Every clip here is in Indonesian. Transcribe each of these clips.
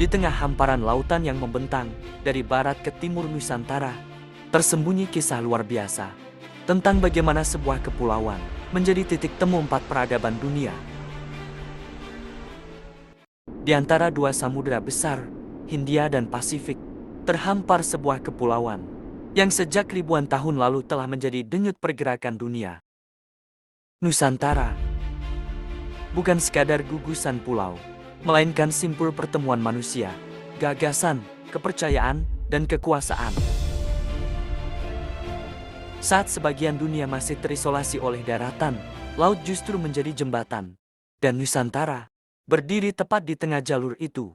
Di tengah hamparan lautan yang membentang dari barat ke timur Nusantara, tersembunyi kisah luar biasa tentang bagaimana sebuah kepulauan menjadi titik temu 4 peradaban dunia. Di antara dua samudera besar, Hindia dan Pasifik, terhampar sebuah kepulauan yang sejak ribuan tahun lalu telah menjadi denyut pergerakan dunia. Nusantara bukan sekadar gugusan pulau, melainkan simpul pertemuan manusia, gagasan, kepercayaan, dan kekuasaan. Saat sebagian dunia masih terisolasi oleh daratan, laut justru menjadi jembatan, dan Nusantara berdiri tepat di tengah jalur itu.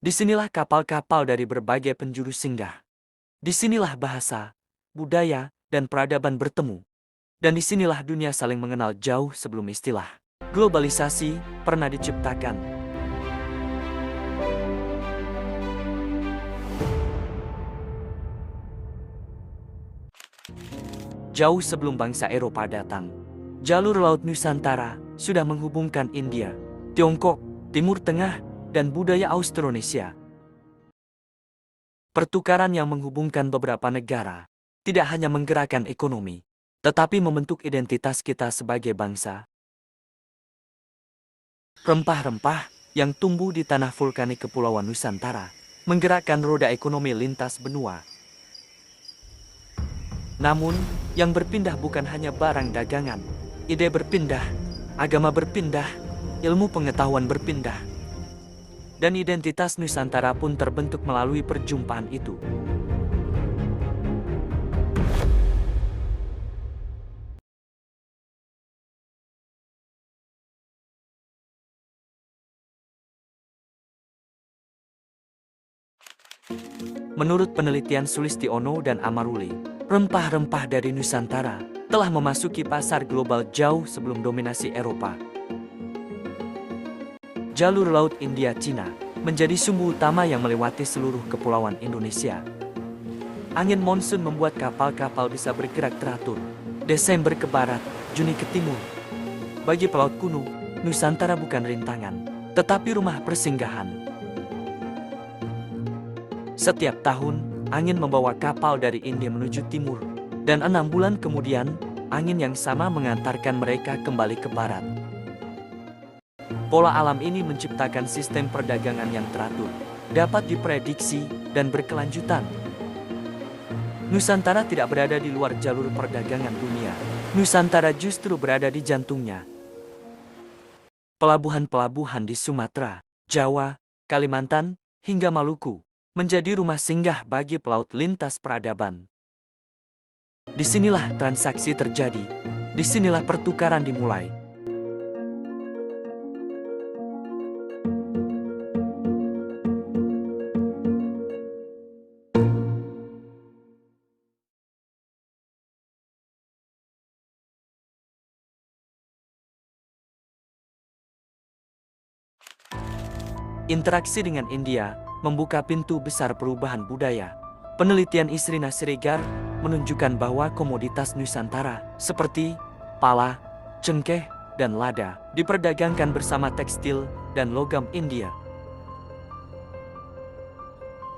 Disinilah kapal-kapal dari berbagai penjuru singgah. Disinilah bahasa, budaya, dan peradaban bertemu. Dan disinilah dunia saling mengenal jauh sebelum istilah globalisasi pernah diciptakan. Jauh sebelum bangsa Eropa datang, jalur laut Nusantara sudah menghubungkan India, Tiongkok, Timur Tengah, dan budaya Austronesia. Pertukaran yang menghubungkan beberapa negara tidak hanya menggerakkan ekonomi, tetapi membentuk identitas kita sebagai bangsa. Rempah-rempah yang tumbuh di tanah vulkanik Kepulauan Nusantara menggerakkan roda ekonomi lintas benua. Namun, yang berpindah bukan hanya barang dagangan. Ide berpindah, agama berpindah, ilmu pengetahuan berpindah. Dan identitas Nusantara pun terbentuk melalui perjumpaan itu. Menurut penelitian Sulistiono dan Amaruli, rempah-rempah dari Nusantara telah memasuki pasar global jauh sebelum dominasi Eropa. Jalur Laut India-Cina menjadi sumbu utama yang melewati seluruh kepulauan Indonesia. Angin monsun membuat kapal-kapal bisa bergerak teratur. Desember ke barat, Juni ke timur. Bagi pelaut kuno, Nusantara bukan rintangan, tetapi rumah persinggahan. Setiap tahun, angin membawa kapal dari India menuju timur, dan 6 bulan kemudian, angin yang sama mengantarkan mereka kembali ke barat. Pola alam ini menciptakan sistem perdagangan yang teratur, dapat diprediksi, dan berkelanjutan. Nusantara tidak berada di luar jalur perdagangan dunia. Nusantara justru berada di jantungnya. Pelabuhan-pelabuhan di Sumatera, Jawa, Kalimantan, hingga Maluku menjadi rumah singgah bagi pelaut lintas peradaban. Disinilah transaksi terjadi, disinilah pertukaran dimulai. Interaksi dengan India membuka pintu besar perubahan budaya. Penelitian Isrina Siregar menunjukkan bahwa komoditas Nusantara seperti pala, cengkeh, dan lada diperdagangkan bersama tekstil dan logam India.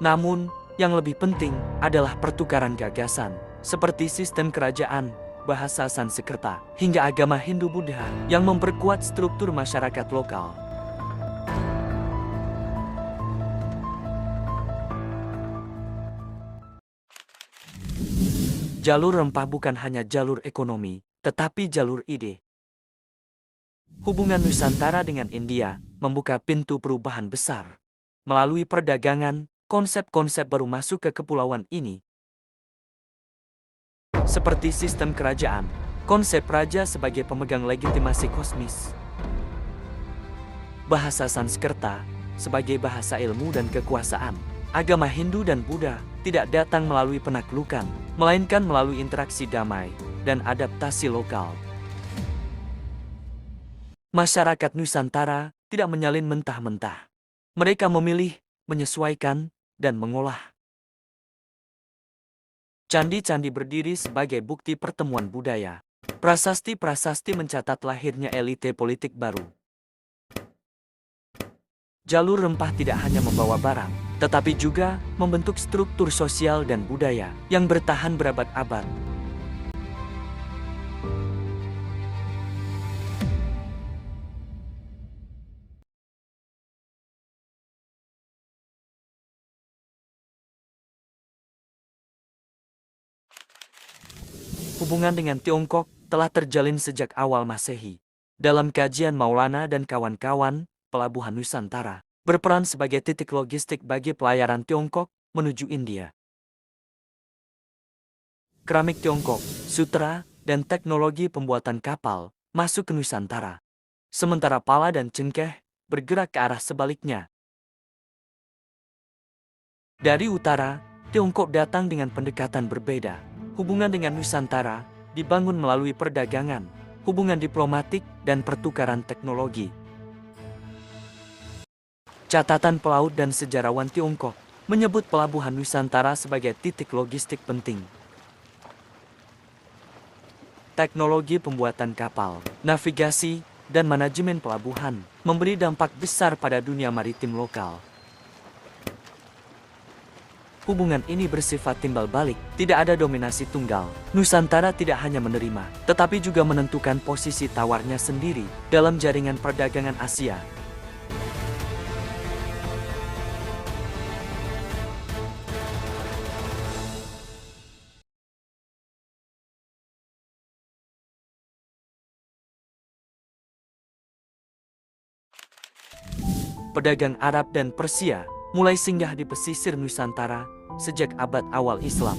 Namun, yang lebih penting adalah pertukaran gagasan, seperti sistem kerajaan, bahasa Sanskerta, hingga agama Hindu-Buddha yang memperkuat struktur masyarakat lokal. Jalur rempah bukan hanya jalur ekonomi, tetapi jalur ide. Hubungan Nusantara dengan India membuka pintu perubahan besar. Melalui perdagangan, konsep-konsep baru masuk ke kepulauan ini. Seperti sistem kerajaan, konsep raja sebagai pemegang legitimasi kosmis. Bahasa Sanskerta sebagai bahasa ilmu dan kekuasaan. Agama Hindu dan Buddha tidak datang melalui penaklukan, melainkan melalui interaksi damai dan adaptasi lokal. Masyarakat Nusantara tidak menyalin mentah-mentah. Mereka memilih, menyesuaikan, dan mengolah. Candi-candi berdiri sebagai bukti pertemuan budaya. Prasasti-prasasti mencatat lahirnya elite politik baru. Jalur rempah tidak hanya membawa barang, tetapi juga membentuk struktur sosial dan budaya yang bertahan berabad-abad. Hubungan dengan Tiongkok telah terjalin sejak awal Masehi. Dalam kajian Maulana dan kawan-kawan, Pelabuhan Nusantara berperan sebagai titik logistik bagi pelayaran Tiongkok menuju India. Keramik Tiongkok, sutra, dan teknologi pembuatan kapal masuk ke Nusantara. Sementara pala dan cengkeh bergerak ke arah sebaliknya. Dari utara, Tiongkok datang dengan pendekatan berbeda. Hubungan dengan Nusantara dibangun melalui perdagangan, hubungan diplomatik, dan pertukaran teknologi. Catatan pelaut dan sejarawan Tiongkok menyebut pelabuhan Nusantara sebagai titik logistik penting. Teknologi pembuatan kapal, navigasi, dan manajemen pelabuhan memberi dampak besar pada dunia maritim lokal. Hubungan ini bersifat timbal balik, tidak ada dominasi tunggal. Nusantara tidak hanya menerima, tetapi juga menentukan posisi tawarnya sendiri dalam jaringan perdagangan Asia. Pedagang Arab dan Persia mulai singgah di pesisir Nusantara sejak abad awal Islam.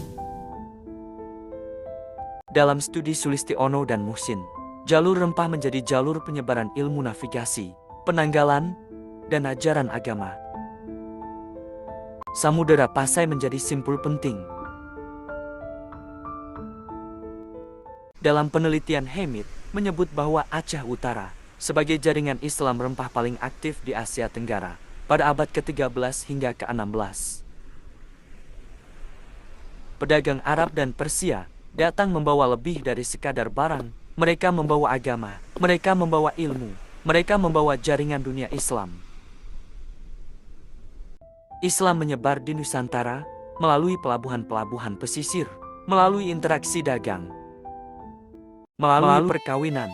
Dalam studi Sulistiono dan Muhsin, jalur rempah menjadi jalur penyebaran ilmu navigasi, penanggalan, dan ajaran agama. Samudera Pasai menjadi simpul penting. Dalam penelitian Hamid menyebut bahwa Aceh Utara sebagai jaringan Islam rempah paling aktif di Asia Tenggara pada abad ke-13 hingga ke-16. Pedagang Arab dan Persia datang membawa lebih dari sekadar barang. Mereka membawa agama, mereka membawa ilmu, mereka membawa jaringan dunia Islam. Islam menyebar di Nusantara melalui pelabuhan-pelabuhan pesisir, melalui interaksi dagang, melalui perkawinan,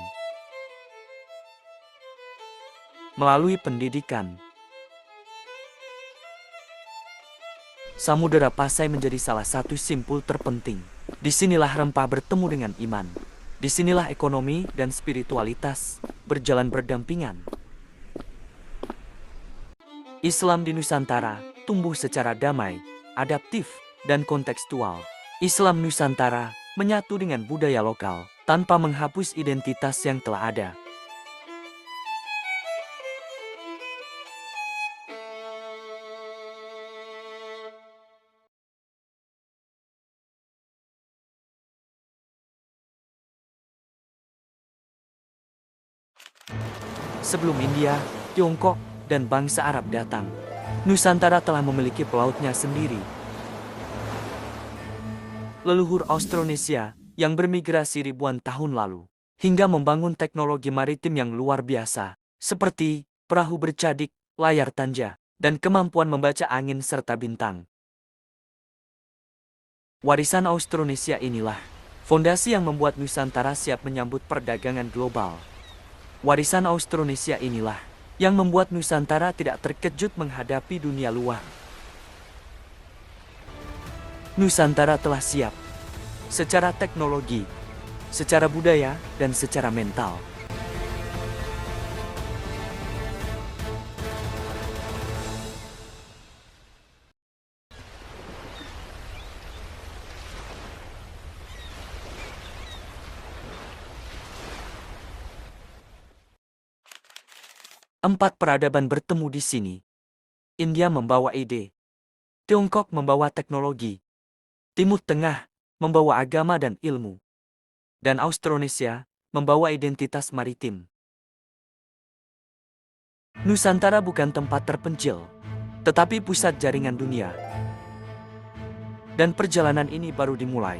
melalui pendidikan. Samudera Pasai menjadi salah satu simpul terpenting. Disinilah rempah bertemu dengan iman. Disinilah ekonomi dan spiritualitas berjalan berdampingan. Islam di Nusantara tumbuh secara damai, adaptif, dan kontekstual. Islam Nusantara menyatu dengan budaya lokal tanpa menghapus identitas yang telah ada. Sebelum India, Tiongkok, dan bangsa Arab datang, Nusantara telah memiliki pelautnya sendiri. Leluhur Austronesia yang bermigrasi ribuan tahun lalu, hingga membangun teknologi maritim yang luar biasa, seperti perahu bercadik, layar tanja, dan kemampuan membaca angin serta bintang. Warisan Austronesia inilah fondasi yang membuat Nusantara siap menyambut perdagangan global. Warisan Austronesia inilah yang membuat Nusantara tidak terkejut menghadapi dunia luar. Nusantara telah siap secara teknologi, secara budaya, dan secara mental. Empat peradaban bertemu di sini. India membawa ide, Tiongkok membawa teknologi, Timur Tengah membawa agama dan ilmu, dan Austronesia membawa identitas maritim. Nusantara bukan tempat terpencil, tetapi pusat jaringan dunia. Dan perjalanan ini baru dimulai.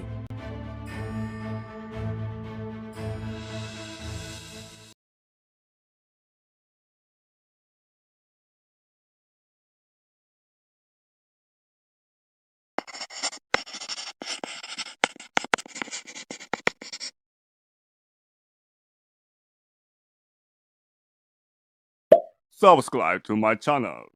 subscribe to my channel.